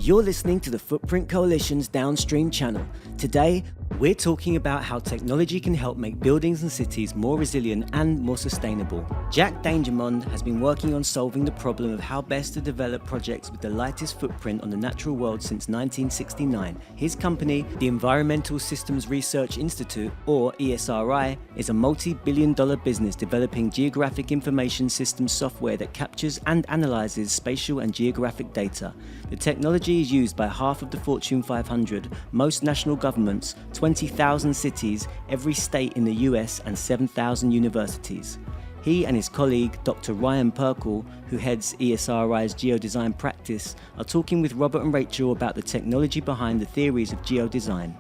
You're listening to the Footprint Coalition's Downstream channel. Today, we're talking about how technology can help make buildings and cities more resilient and more sustainable. Jack Dangermond has been working on solving the problem of how best to develop projects with the lightest footprint on the natural world since 1969. His company, the Environmental Systems Research Institute, or ESRI, is a multi-billion-dollar business developing geographic information systems software that captures and analyzes spatial and geographic data. The technology is used by half of the Fortune 500, most national governments, 20,000 cities, every state in the US, and 7,000 universities. He and his colleague, Dr. Ryan Perkl, who heads ESRI's Geodesign practice, are talking with Robert and Rachel about the technology behind the theories of geodesign.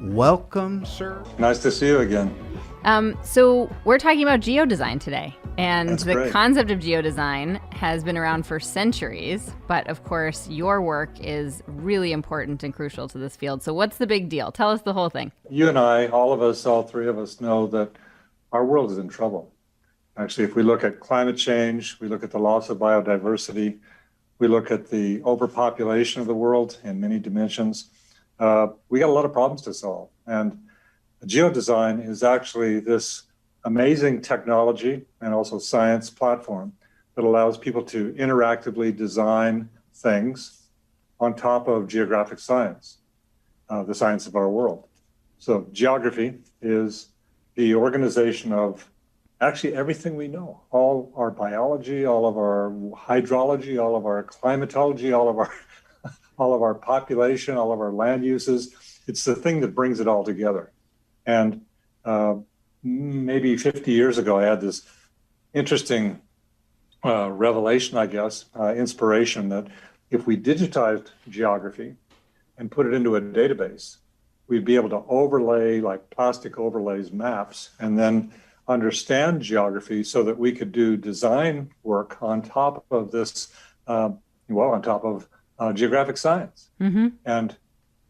Welcome, sir. Nice to see you again. So we're talking about geodesign today, and That's the great. concept of geodesign has been around for centuries, but of course your work is really important and crucial to this field. So what's the big deal? Tell us the whole thing. You and I, all three of us know that our world is in trouble. Actually, if we look at climate change, we look at the loss of biodiversity, we look at the overpopulation of the world in many dimensions, we got a lot of problems to solve. And geodesign is actually this amazing technology and also science platform that allows people to interactively design things on top of geographic science, the science of our world. So geography is the organization of actually everything we know, all our biology, all of our hydrology, all of our climatology, all of our population, all of our land uses. It's the thing that brings it all together. And maybe 50 years ago, I had this interesting revelation, I guess, inspiration that if we digitized geography and put it into a database, we'd be able to overlay, like plastic overlays, maps, and then understand geography so that we could do design work on top of this, on top of geographic science. Mm-hmm. And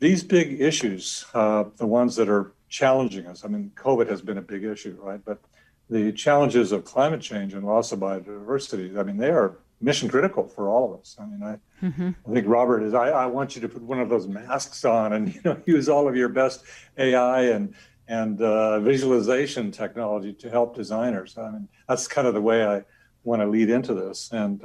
these big issues, the ones that are challenging us, I mean, COVID has been a big issue, right? But the challenges of climate change and loss of biodiversity, I mean, they are mission critical for all of us. I mean, I think Robert I want you to put one of those masks on and, use all of your best AI and visualization technology to help designers. I mean, that's kind of the way I want to lead into this. And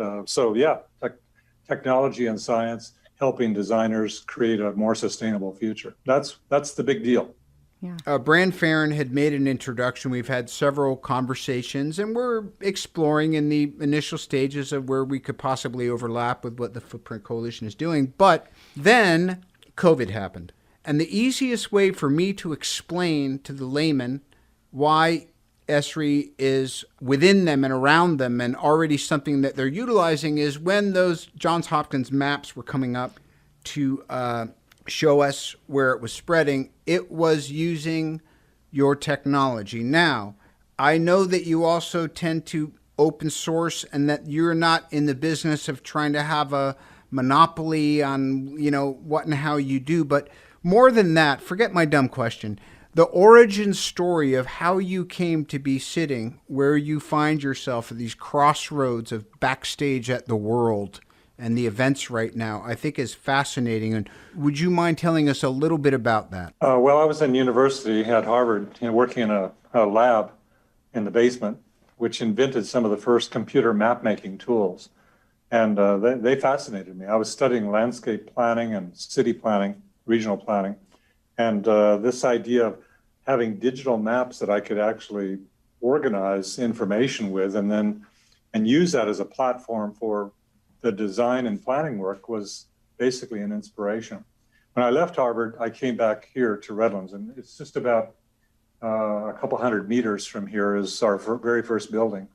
technology and science helping designers create a more sustainable future. That's the big deal. Yeah. Bran Farren had made an introduction. We've had several conversations, and we're exploring in the initial stages of where we could possibly overlap with what the Footprint Coalition is doing. But then COVID happened. And the easiest way for me to explain to the layman why ESRI is within them and around them and already something that they're utilizing is when those Johns Hopkins maps were coming up to show us where it was spreading, it was using your technology. Now, I know that you also tend to open source and that you're not in the business of trying to have a monopoly on, what and how you do, but more than that, forget my dumb question. The origin story of how you came to be sitting where you find yourself at these crossroads of backstage at the world and the events right now, I think is fascinating. And would you mind telling us a little bit about that? Well, I was in university at Harvard, working in a lab in the basement, which invented some of the first computer map-making tools. And they fascinated me. I was studying landscape planning and city planning, regional planning. And this idea of having digital maps that I could actually organize information with and use that as a platform for the design and planning work was basically an inspiration. When I left Harvard, I came back here to Redlands, and it's just about a couple hundred meters from here is our very first building.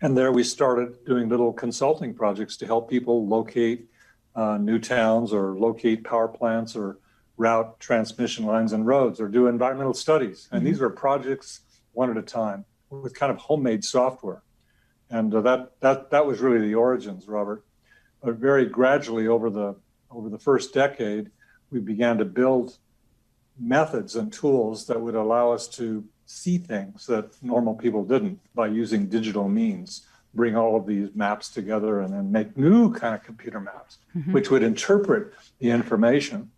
And there we started doing little consulting projects to help people locate new towns or locate power plants or route transmission lines and roads or do environmental studies. And these were projects one at a time with kind of homemade software. And that was really the origins, Robert. But very gradually over the first decade, we began to build methods and tools that would allow us to see things that normal people didn't by using digital means. bring all of these maps together and then make new kind of computer maps, which would interpret the information.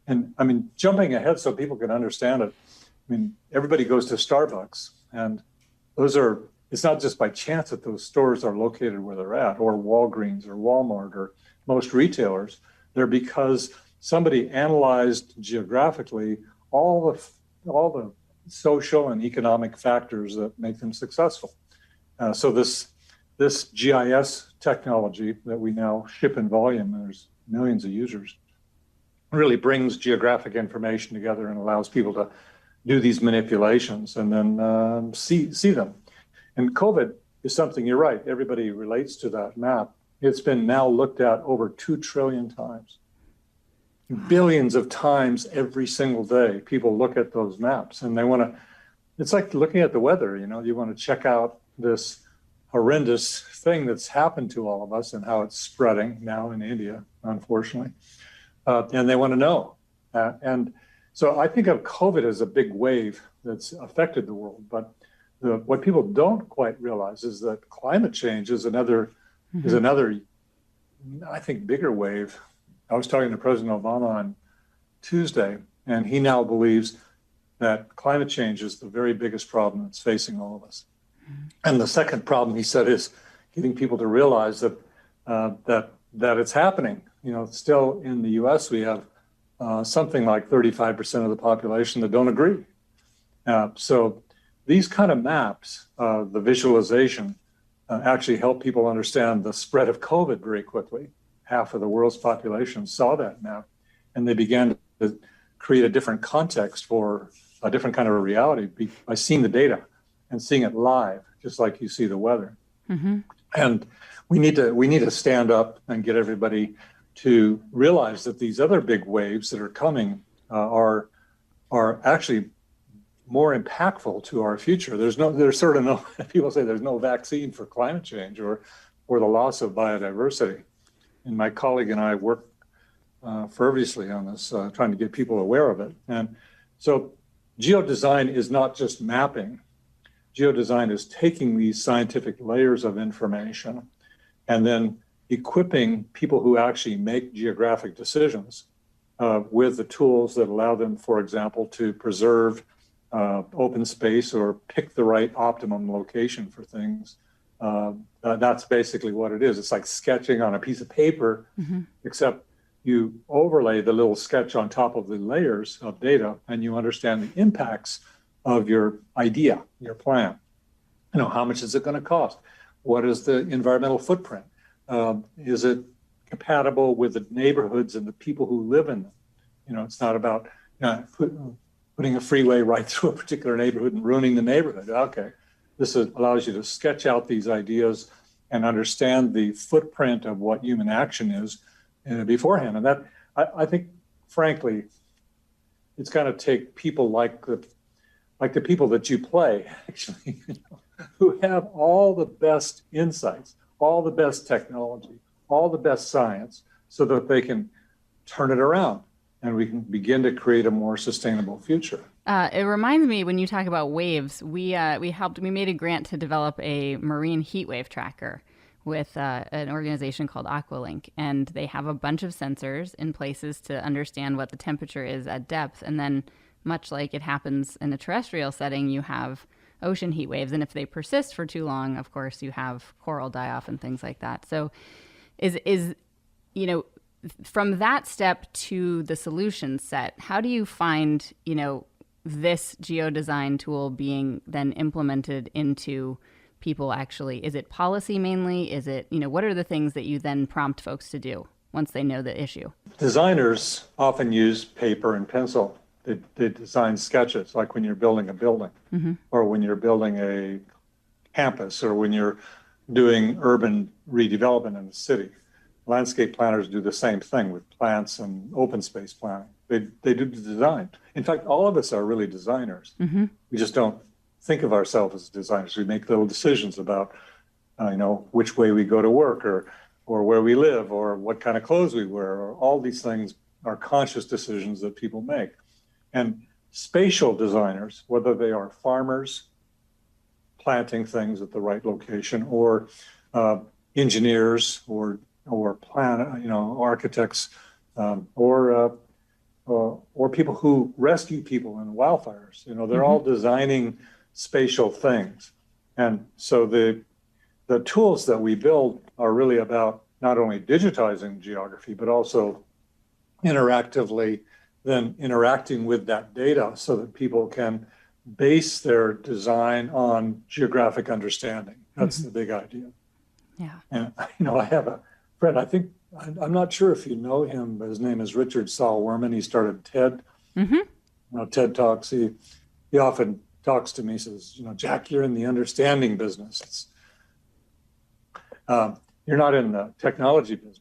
And I mean, jumping ahead so people can understand it, I mean, everybody goes to Starbucks, and it's not just by chance that those stores are located where they're at, or Walgreens or Walmart or most retailers. They're because somebody analyzed geographically all the social and economic factors that make them successful. So this GIS technology that we now ship in volume, there's millions of users, really brings geographic information together and allows people to do these manipulations and then see them. And COVID is something, you're right, everybody relates to that map. It's been now looked at over 2 trillion times. Billions of times every single day, people look at those maps and they want to, it's like looking at the weather, you know, you want to check out this horrendous thing that's happened to all of us and how it's spreading now in India, unfortunately. And they want to know. And so I think of COVID as a big wave that's affected the world. But what people don't quite realize is that climate change is another, I think, bigger wave. I was talking to President Obama on Tuesday, and he now believes that climate change is the very biggest problem that's facing all of us. And the second problem, he said, is getting people to realize that that it's happening. You know, still in the U.S., we have something like 35% of the population that don't agree. So these kind of maps, the visualization, actually help people understand the spread of COVID very quickly. Half of the world's population saw that map, and they began to create a different context for a different kind of a reality by seeing the data and seeing it live, just like you see the weather. And we need to stand up and get everybody to realize that these other big waves that are coming are actually more impactful to our future. There's sort of no, people say there's no vaccine for climate change or the loss of biodiversity. And my colleague and I work fervently on this, trying to get people aware of it. And so geodesign is not just mapping. Geodesign is taking these scientific layers of information and then equipping people who actually make geographic decisions with the tools that allow them, for example, to preserve open space or pick the right optimum location for things. That's basically what it is. It's like sketching on a piece of paper, except you overlay the little sketch on top of the layers of data and you understand the impacts of your idea, your plan. You know, how much is it going to cost? What is the environmental footprint? Is it compatible with the neighborhoods and the people who live in them? You know, it's not about putting a freeway right through a particular neighborhood and ruining the neighborhood. Okay, this allows you to sketch out these ideas and understand the footprint of what human action is beforehand. And that, I think, frankly, it's going to take people like the people that you play, actually, who have all the best insights, all the best technology, all the best science, so that they can turn it around and we can begin to create a more sustainable future. It reminds me, when you talk about waves, we made a grant to develop a marine heat wave tracker with an organization called Aqualink, and they have a bunch of sensors in places to understand what the temperature is at depth, and then much like it happens in a terrestrial setting, you have ocean heat waves, and if they persist for too long, of course, you have coral die off and things like that. So is you know, from that step to the solution set, how do you find, you know, this geodesign tool being then implemented into people actually? Is it policy mainly? Is it, you know, what are the things that you then prompt folks to do once they know the issue? Designers often use paper and pencil. They design sketches, like when you're building a building, or when you're building a campus, or when you're doing urban redevelopment in the city. Landscape planners do the same thing with plants and open space planning. They do the design. In fact, all of us are really designers. We just don't think of ourselves as designers. We make little decisions about, you know, which way we go to work, or where we live, or what kind of clothes we wear, or all these things are conscious decisions that people make. And spatial designers, whether they are farmers, planting things at the right location, or engineers, or architects, or people who rescue people in wildfires. They're all designing spatial things. And so the tools that we build are really about not only digitizing geography, but also interactively then interacting with that data so that people can base their design on geographic understanding. That's the big idea. Yeah. And, I have a friend, I'm not sure if you know him, but his name is Richard Saul-Wurman. He started TED, TED Talks. He often talks to me, says, Jack, you're in the understanding business. You're not in the technology business.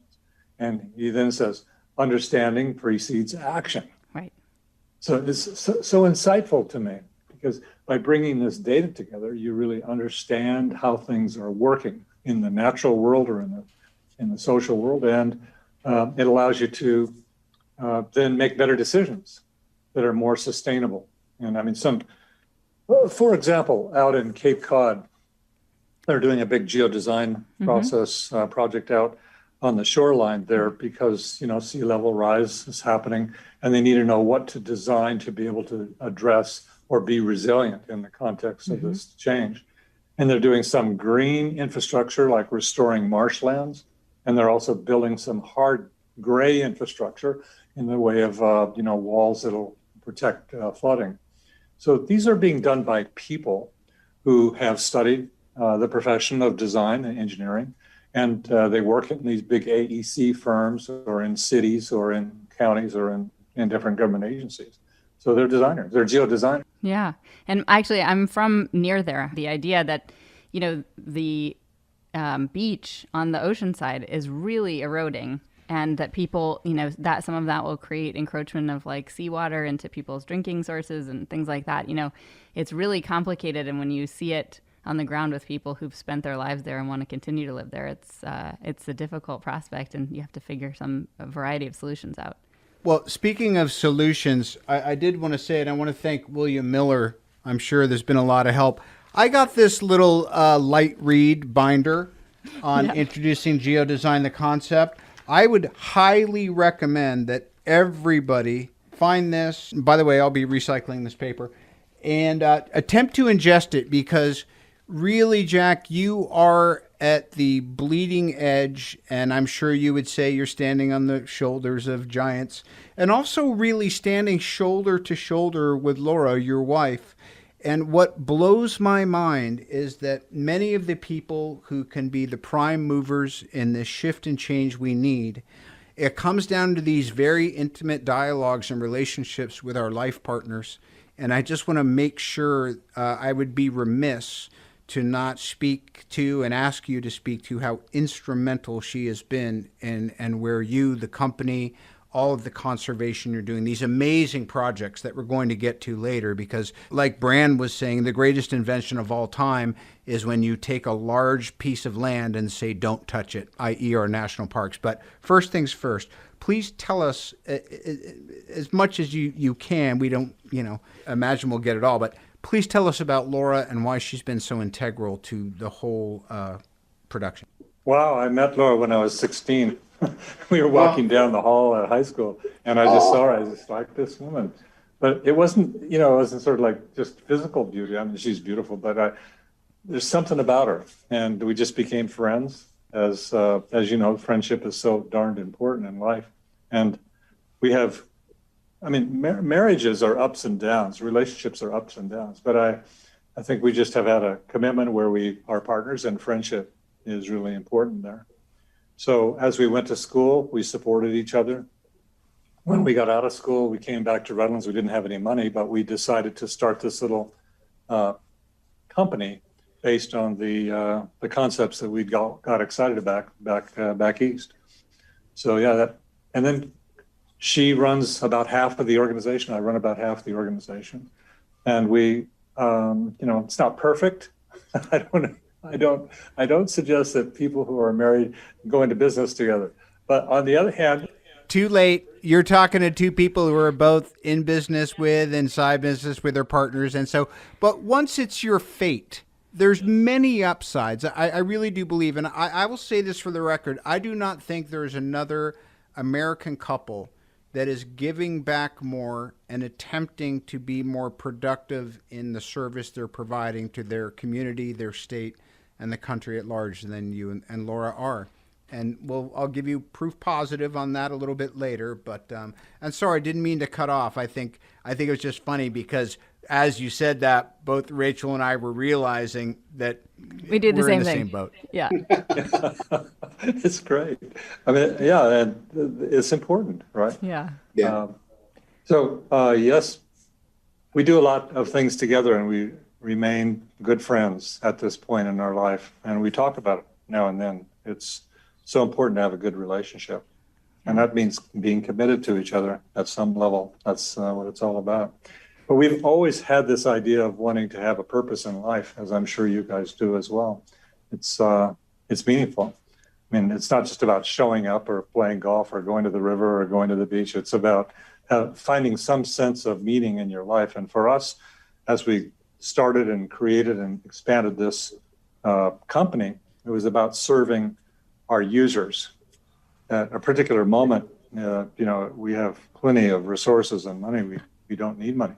And he then says, understanding precedes action. Right. So it's so insightful to me, because by bringing this data together, you really understand how things are working in the natural world or in the social world, and it allows you to then make better decisions that are more sustainable. And I mean, for example, out in Cape Cod, they're doing a big geodesign project out on the shoreline there because, sea level rise is happening, and they need to know what to design to be able to address or be resilient in the context of this change. And they're doing some green infrastructure, like restoring marshlands, and they're also building some hard gray infrastructure in the way of, walls that'll protect flooding. So these are being done by people who have studied the profession of design and engineering, and they work in these big AEC firms or in cities or in counties or in different government agencies. So they're designers, they're geodesigners. Yeah. And actually, I'm from near there. The idea that, the beach on the ocean side is really eroding, and that people, that some of that will create encroachment of like seawater into people's drinking sources and things like that. It's really complicated. And when you see it on the ground with people who've spent their lives there and want to continue to live there, it's a difficult prospect, and you have to figure a variety of solutions out. Well, speaking of solutions, I did want to say, and I want to thank William Miller. I'm sure there's been a lot of help. I got this little light read binder on introducing geodesign, the concept. I would highly recommend that everybody find this. By the way, I'll be recycling this paper and attempt to ingest it, because really, Jack, you are at the bleeding edge, and I'm sure you would say you're standing on the shoulders of giants, and also really standing shoulder to shoulder with Laura, your wife. And what blows my mind is that many of the people who can be the prime movers in this shift and change we need, it comes down to these very intimate dialogues and relationships with our life partners. And I just want to make sure I would be remiss to not speak to and ask you to speak to how instrumental she has been and where you, the company, all of the conservation you're doing, these amazing projects that we're going to get to later, because like Brand was saying, the greatest invention of all time is when you take a large piece of land and say, don't touch it, i.e. our national parks. But first things first, please tell us as much as you can. We don't, imagine we'll get it all, but please tell us about Laura and why she's been so integral to the whole production. Wow, I met Laura when I was 16. We were walking down the hall at high school, and I just saw her. I was just like, this woman. But it wasn't, it wasn't sort of like just physical beauty. I mean, she's beautiful, but there's something about her. And we just became friends. As you know, friendship is so darned important in life. And we have, marriages are ups and downs. Relationships are ups and downs. But I think we just have had a commitment where we are partners, and friendship is really important there. So as we went to school, we supported each other. When we got out of school, we came back to Redlands. We didn't have any money, but we decided to start this little company based on the concepts that we got excited about back east. So and then she runs about half of the organization. I run about half the organization, and we, it's not perfect. I don't suggest that people who are married go into business together. But on the other hand, too late. You're talking to two people who are both in business with and side business with their partners. And so, but once it's your fate there's many upsides. I really do believe, and I will say this for the record, I do not think there's another American couple that is giving back more and attempting to be more productive in the service they're providing to their community, their state, and the country at large than you and Laura are. And I'll give you proof positive on that a little bit later. But and sorry, I didn't mean to cut off. I think it was just funny because as you said that, both Rachel and I were realizing that we did we're the in the same same thing. boat. Yeah. It's great. I mean, yeah, and it's important, right? Yeah. Yes, we do a lot of things together, and we remain good friends at this point in our life, and we talk about it now and then. It's so important to have a good relationship, and that means being committed to each other at some level. That's what it's all about. But we've always had this idea of wanting to have a purpose in life, as I'm sure you guys do as well. It's meaningful. I mean, it's not just about showing up or playing golf or going to the river or going to the beach. It's about finding some sense of meaning in your life. And for us, as we started and created and expanded this company, it was about serving our users. At a particular moment, we have plenty of resources and money. We don't need money,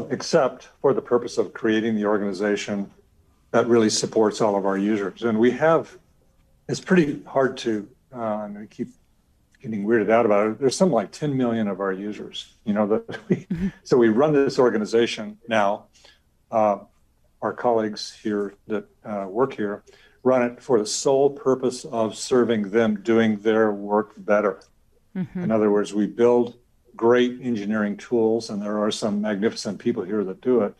except for the purpose of creating the organization that really supports all of our users. And it's pretty hard to, and we keep getting weirded out about it. There's something like 10 million of our users, so we run this organization now. Our colleagues here that work here run it for the sole purpose of serving them doing their work better. Mm-hmm. In other words, we build great engineering tools, and there are some magnificent people here that do it.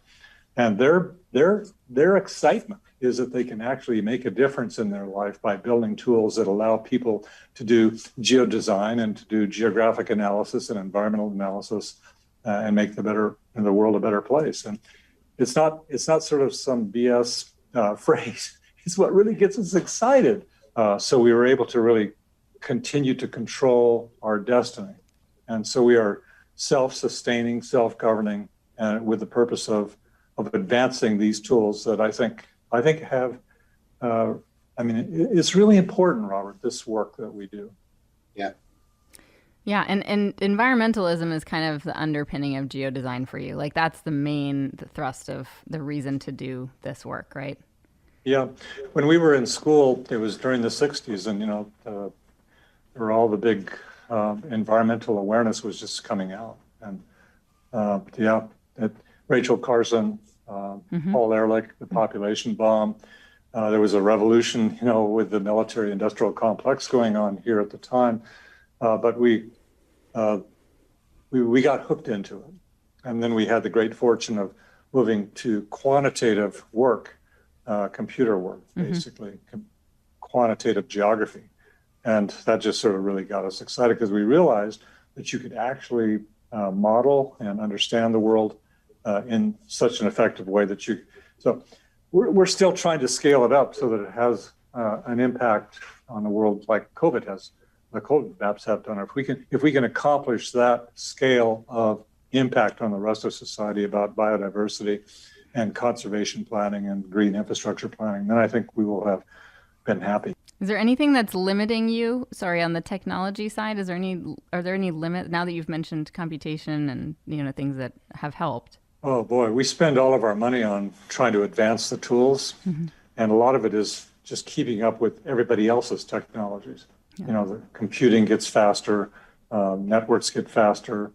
And their excitement is that they can actually make a difference in their life by building tools that allow people to do geodesign and to do geographic analysis and environmental analysis and make the world a better place. And it's not sort of some BS phrase. It's what really gets us excited. So we were able to really continue to control our destiny. And so we are self-sustaining, self-governing, and with the purpose of advancing these tools that I think have, it's really important, Robert, this work that we do. Yeah. Yeah, and environmentalism is kind of the underpinning of geodesign for you. Like that's the thrust of the reason to do this work, right? Yeah. When we were in school, it was during the 60s, and, there were all the big environmental awareness was just coming out. And Rachel Carson, Paul Ehrlich, the population bomb. There was a revolution, with the military-industrial complex going on here at the time. But we got hooked into it. And then we had the great fortune of moving to quantitative work, computer work, basically, quantitative geography. And that just sort of really got us excited because we realized that you could actually model and understand the world in such an effective way that so we're still trying to scale it up so that it has an impact on the world like COVID has, the COVID maps have done. If we can accomplish that scale of impact on the rest of society about biodiversity and conservation planning and green infrastructure planning, then I think we will have been happy. Is there anything that's limiting you? Sorry, on the technology side, are there any limit now that you've mentioned computation and things that have helped? Oh boy, we spend all of our money on trying to advance the tools, and a lot of it is just keeping up with everybody else's technologies. Yeah. The computing gets faster, networks get faster.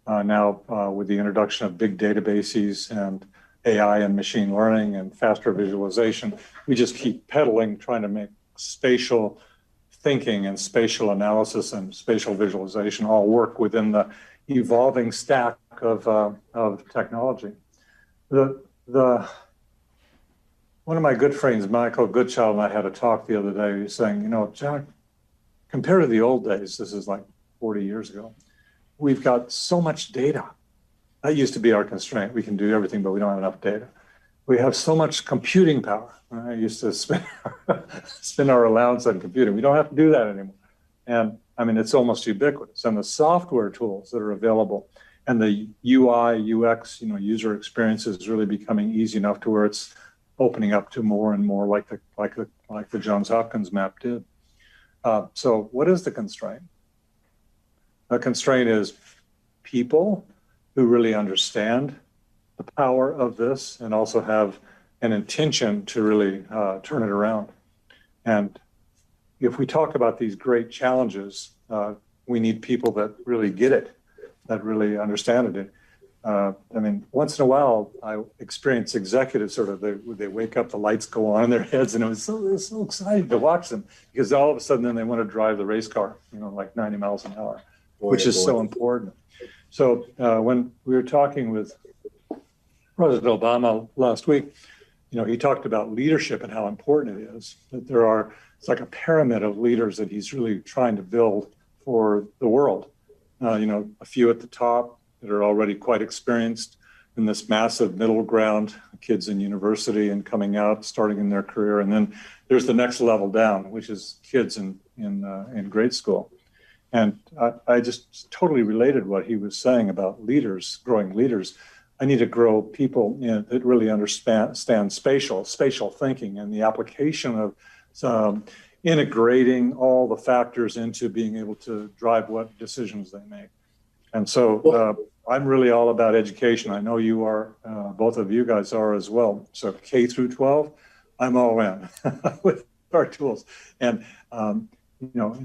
Now with the introduction of big databases and AI and machine learning and faster visualization, we just keep pedaling, trying to make spatial thinking and spatial analysis and spatial visualization all work within the evolving stack of technology. One of my good friends, Michael Goodchild, and I had a talk the other day. He was saying, Jack, compared to the old days, this is like 40 years ago, we've got so much data. That used to be our constraint. We can do everything, but we don't have enough data. We have so much computing power. I used to spend our allowance on computing. We don't have to do that anymore. And it's almost ubiquitous. And the software tools that are available and the UI, UX, user experience is really becoming easy enough to where it's opening up to more and more like the Johns Hopkins map did. So what is the constraint? The constraint is people who really understand the power of this and also have an intention to really turn it around. And if we talk about these great challenges, we need people that really get it, that really understand it. I mean, once in a while, I experience executives sort of, they wake up, the lights go on in their heads, and it's so exciting to watch them, because all of a sudden then they want to drive the race car, like 90 miles an hour, which is so important. So when we were talking with President Obama last week, he talked about leadership and how important it is, that it's like a pyramid of leaders that he's really trying to build for the world. A few at the top that are already quite experienced in this massive middle ground, kids in university and coming out, starting in their career. And then there's the next level down, which is kids in grade school. And I just totally related what he was saying about leaders, growing leaders. I need to grow people that really understand spatial thinking and the application of integrating all the factors into being able to drive what decisions they make. And so I'm really all about education. I know you are, both of you guys are as well. So K through 12, I'm all in with our tools. And,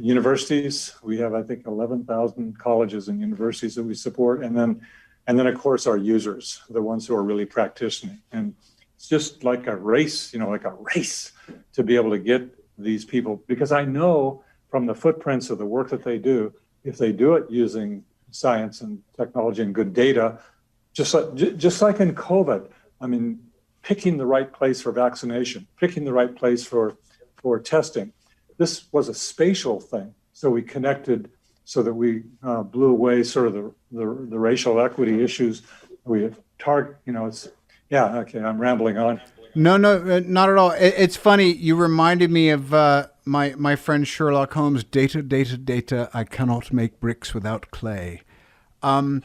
universities, we have, I think, 11,000 colleges and universities that we support. And then of course, our users, the ones who are really practicing. And it's just like a race, to be able to get these people, because I know from the footprints of the work that they do, if they do it using science and technology and good data, just like in COVID, I mean, picking the right place for vaccination, picking the right place for testing. This was a spatial thing. So we connected so that we blew away sort of the racial equity issues. We target, okay, I'm rambling on. No, not at all. It's funny. You reminded me of my friend Sherlock Holmes. Data. I cannot make bricks without clay. And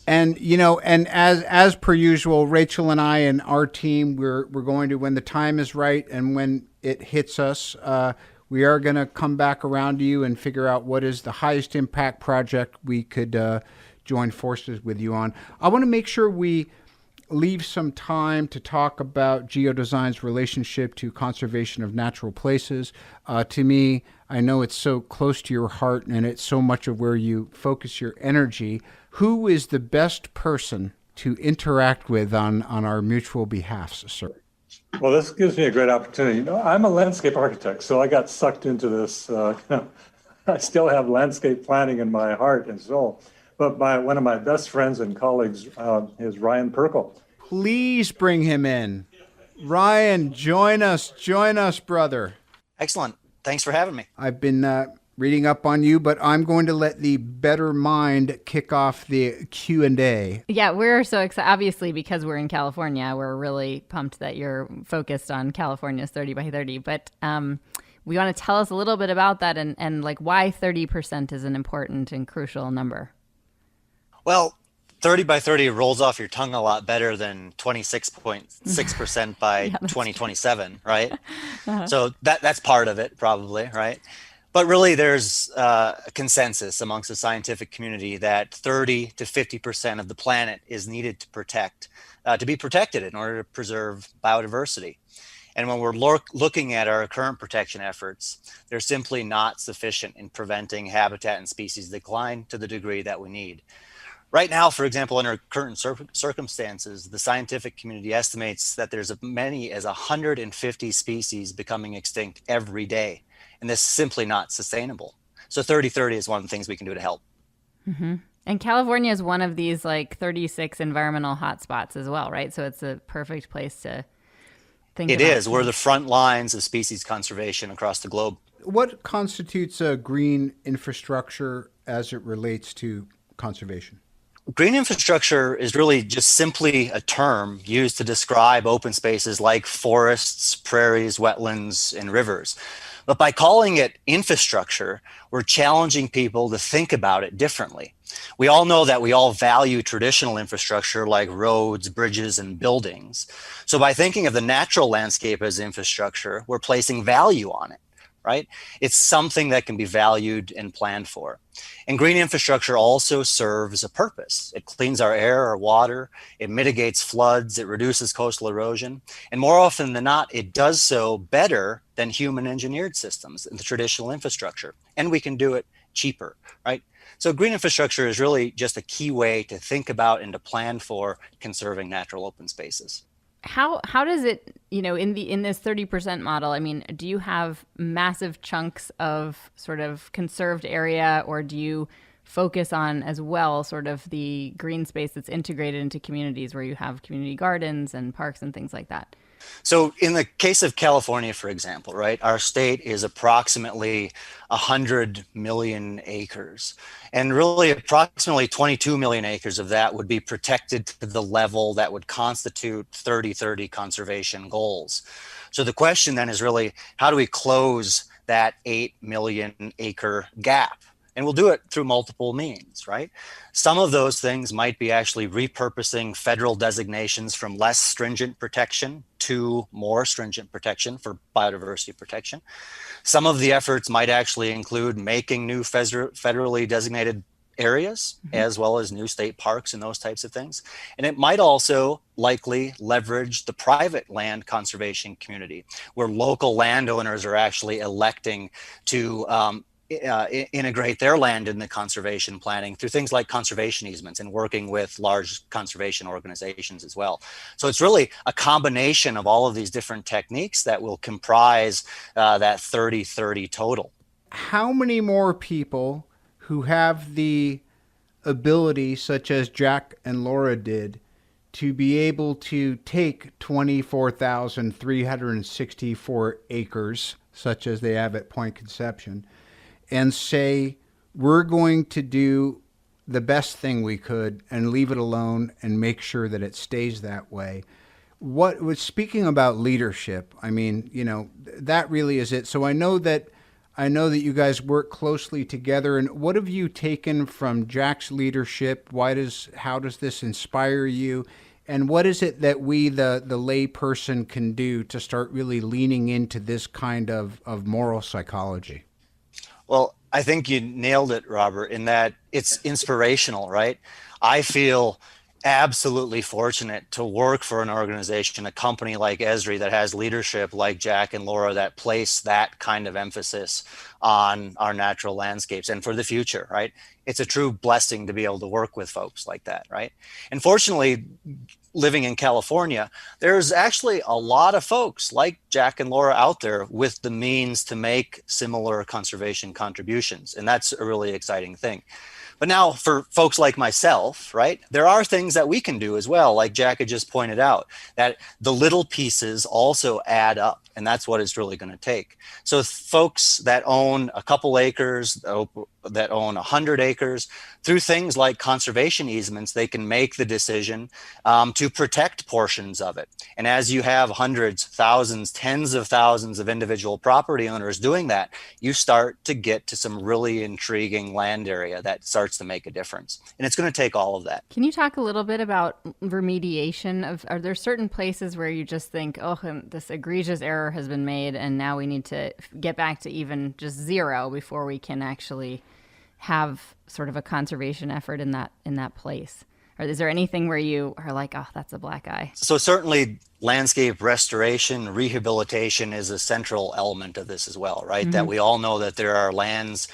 as per usual, Rachel and I and our team, we're going to, when the time is right and when it hits us, we are going to come back around to you and figure out what is the highest impact project we could join forces with you on. I want to make sure we leave some time to talk about Geodesign's relationship to conservation of natural places. To me, I know it's so close to your heart and it's so much of where you focus your energy. Who is the best person to interact with on our mutual behalfs, sir? Well, this gives me a great opportunity. I'm a landscape architect, so I got sucked into this. I still have landscape planning in my heart and soul. But one of my best friends and colleagues is Ryan Perkl. Please bring him in. Ryan, join us, brother. Excellent. Thanks for having me. I've been reading up on you, but I'm going to let the better mind kick off the Q&A. Yeah, we're so excited. Obviously, because we're in California, we're really pumped that you're focused on California's 30 by 30. But we want to tell us a little bit about that and like why 30% is an important and crucial number. Well, 30 by 30 rolls off your tongue a lot better than 26.6% by 2027, right? So that's part of it, probably, right? But really, there's a consensus amongst the scientific community that 30 to 50% of the planet is needed to be protected in order to preserve biodiversity. And when we're looking at our current protection efforts, they're simply not sufficient in preventing habitat and species decline to the degree that we need. Right now, for example, in our current circumstances, the scientific community estimates that there's as many as 150 species becoming extinct every day. And this is simply not sustainable. So 30-30 is one of the things we can do to help. Mm-hmm. And California is one of these like 36 environmental hotspots as well, right? So it's a perfect place to think about. It is. We're the front lines of species conservation across the globe. What constitutes a green infrastructure as it relates to conservation? Green infrastructure is really just simply a term used to describe open spaces like forests, prairies, wetlands, and rivers. But by calling it infrastructure, we're challenging people to think about it differently. We all know that we all value traditional infrastructure like roads, bridges, and buildings. So by thinking of the natural landscape as infrastructure, we're placing value on it, right? It's something that can be valued and planned for. And green infrastructure also serves a purpose. It cleans our air, our water, it mitigates floods, it reduces coastal erosion. And more often than not, it does so better than human engineered systems in the traditional infrastructure. And we can do it cheaper, right? So green infrastructure is really just a key way to think about and to plan for conserving natural open spaces. How does it, in this 30% model, I mean, do you have massive chunks of sort of conserved area, or do you focus on as well sort of the green space that's integrated into communities where you have community gardens and parks and things like that? So in the case of California, for example, right, our state is approximately 100 million acres. And really approximately 22 million acres of that would be protected to the level that would constitute 30-30 conservation goals. So the question then is really, how do we close that 8 million acre gap? And we'll do it through multiple means, right? Some of those things might be actually repurposing federal designations from less stringent protection to more stringent protection for biodiversity protection. Some of the efforts might actually include making new federally designated areas, as well as new state parks and those types of things. And it might also likely leverage the private land conservation community, where local landowners are actually electing to integrate their land in the conservation planning through things like conservation easements and working with large conservation organizations as well. So it's really a combination of all of these different techniques that will comprise that 30-30 total. How many more people who have the ability, such as Jack and Laura did, to be able to take 24,364 acres, such as they have at Point Conception, and say, we're going to do the best thing we could and leave it alone and make sure that it stays that way? What was, speaking about leadership, I mean, that really is it. So I know that you guys work closely together. And what have you taken from Jack's leadership? How does this inspire you? And what is it that we, the lay person, can do to start really leaning into this kind of moral psychology? Well, I think you nailed it, Robert, in that it's inspirational, right? I feel absolutely fortunate to work for an organization, a company like ESRI that has leadership like Jack and Laura that place that kind of emphasis on our natural landscapes and for the future, right? It's a true blessing to be able to work with folks like that, right? And fortunately, living in California, there's actually a lot of folks like Jack and Laura out there with the means to make similar conservation contributions. And that's a really exciting thing. But now for folks like myself, right, there are things that we can do as well, like Jack had just pointed out, that the little pieces also add up. And that's what it's really going to take. So folks that own a couple acres, that own 100 acres, through things like conservation easements, they can make the decision to protect portions of it. And as you have hundreds, thousands, tens of thousands of individual property owners doing that, you start to get to some really intriguing land area that starts to make a difference. And it's going to take all of that. Can you talk a little bit about remediation? Are there certain places where you just think, oh, this egregious error has been made and now we need to get back to even just zero before we can actually have sort of a conservation effort in that place? Or is there anything where you are like, oh, that's a black eye? So certainly landscape restoration, rehabilitation is a central element of this as well, right? That we all know that there are lands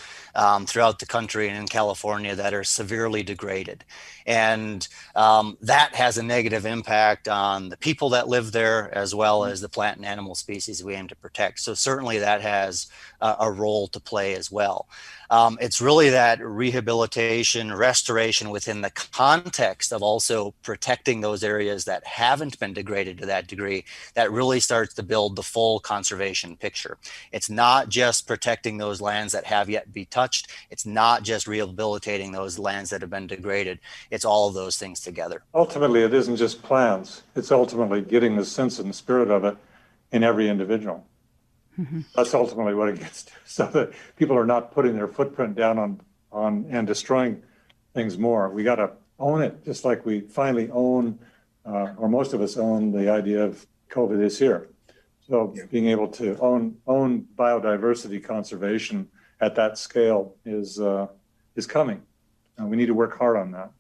throughout the country and in California that are severely degraded. And that has a negative impact on the people that live there, as well as the plant and animal species we aim to protect. So certainly that has a role to play as well. It's really that rehabilitation, restoration within the context of also protecting those areas that haven't been degraded to that degree that really starts to build the full conservation picture. It's not just protecting those lands that have yet to be touched. It's not just rehabilitating those lands that have been degraded. It's all of those things together. Ultimately, it isn't just plans. It's ultimately getting the sense and the spirit of it in every individual. That's ultimately what it gets to, so that people are not putting their footprint down on and destroying things more. We got to own it, just like we finally own, or most of us own, the idea of COVID is here. So being able to own biodiversity conservation at that scale is coming. And we need to work hard on that.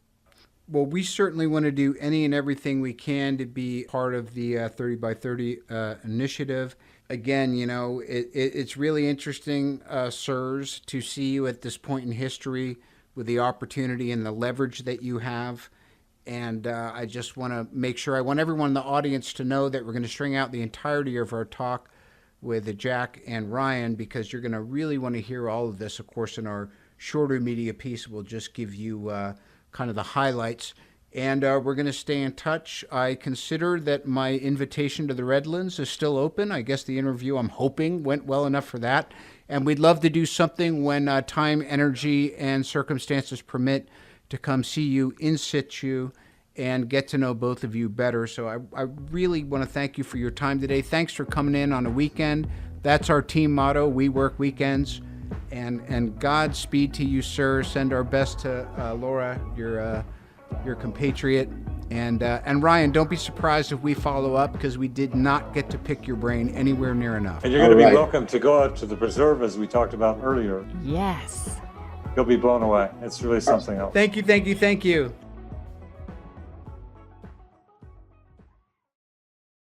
Well, we certainly want to do any and everything we can to be part of the 30 by 30 initiative. Again, you know, it's really interesting, sirs, to see you at this point in history with the opportunity and the leverage that you have. And I just want to make sure, I want everyone in the audience to know that we're going to string out the entirety of our talk with Jack and Ryan, because you're going to really want to hear all of this. Of course, in our shorter media piece, we'll just give you kind of the highlights. And we're going to stay in touch. I consider that my invitation to the Redlands is still open. I guess the interview, I'm hoping, went well enough for that. And we'd love to do something when time, energy, and circumstances permit to come see you in situ and get to know both of you better. So I really want to thank you for your time today. Thanks for coming in on a weekend. That's our team motto, we work weekends. And Godspeed to you, sir. Send our best to Laura, your compatriot. And Ryan, don't be surprised if we follow up, because we did not get to pick your brain anywhere near enough. And you're going to be welcome to go out to the preserve, as we talked about earlier. Yes. You'll be blown away. It's really something else. Thank you.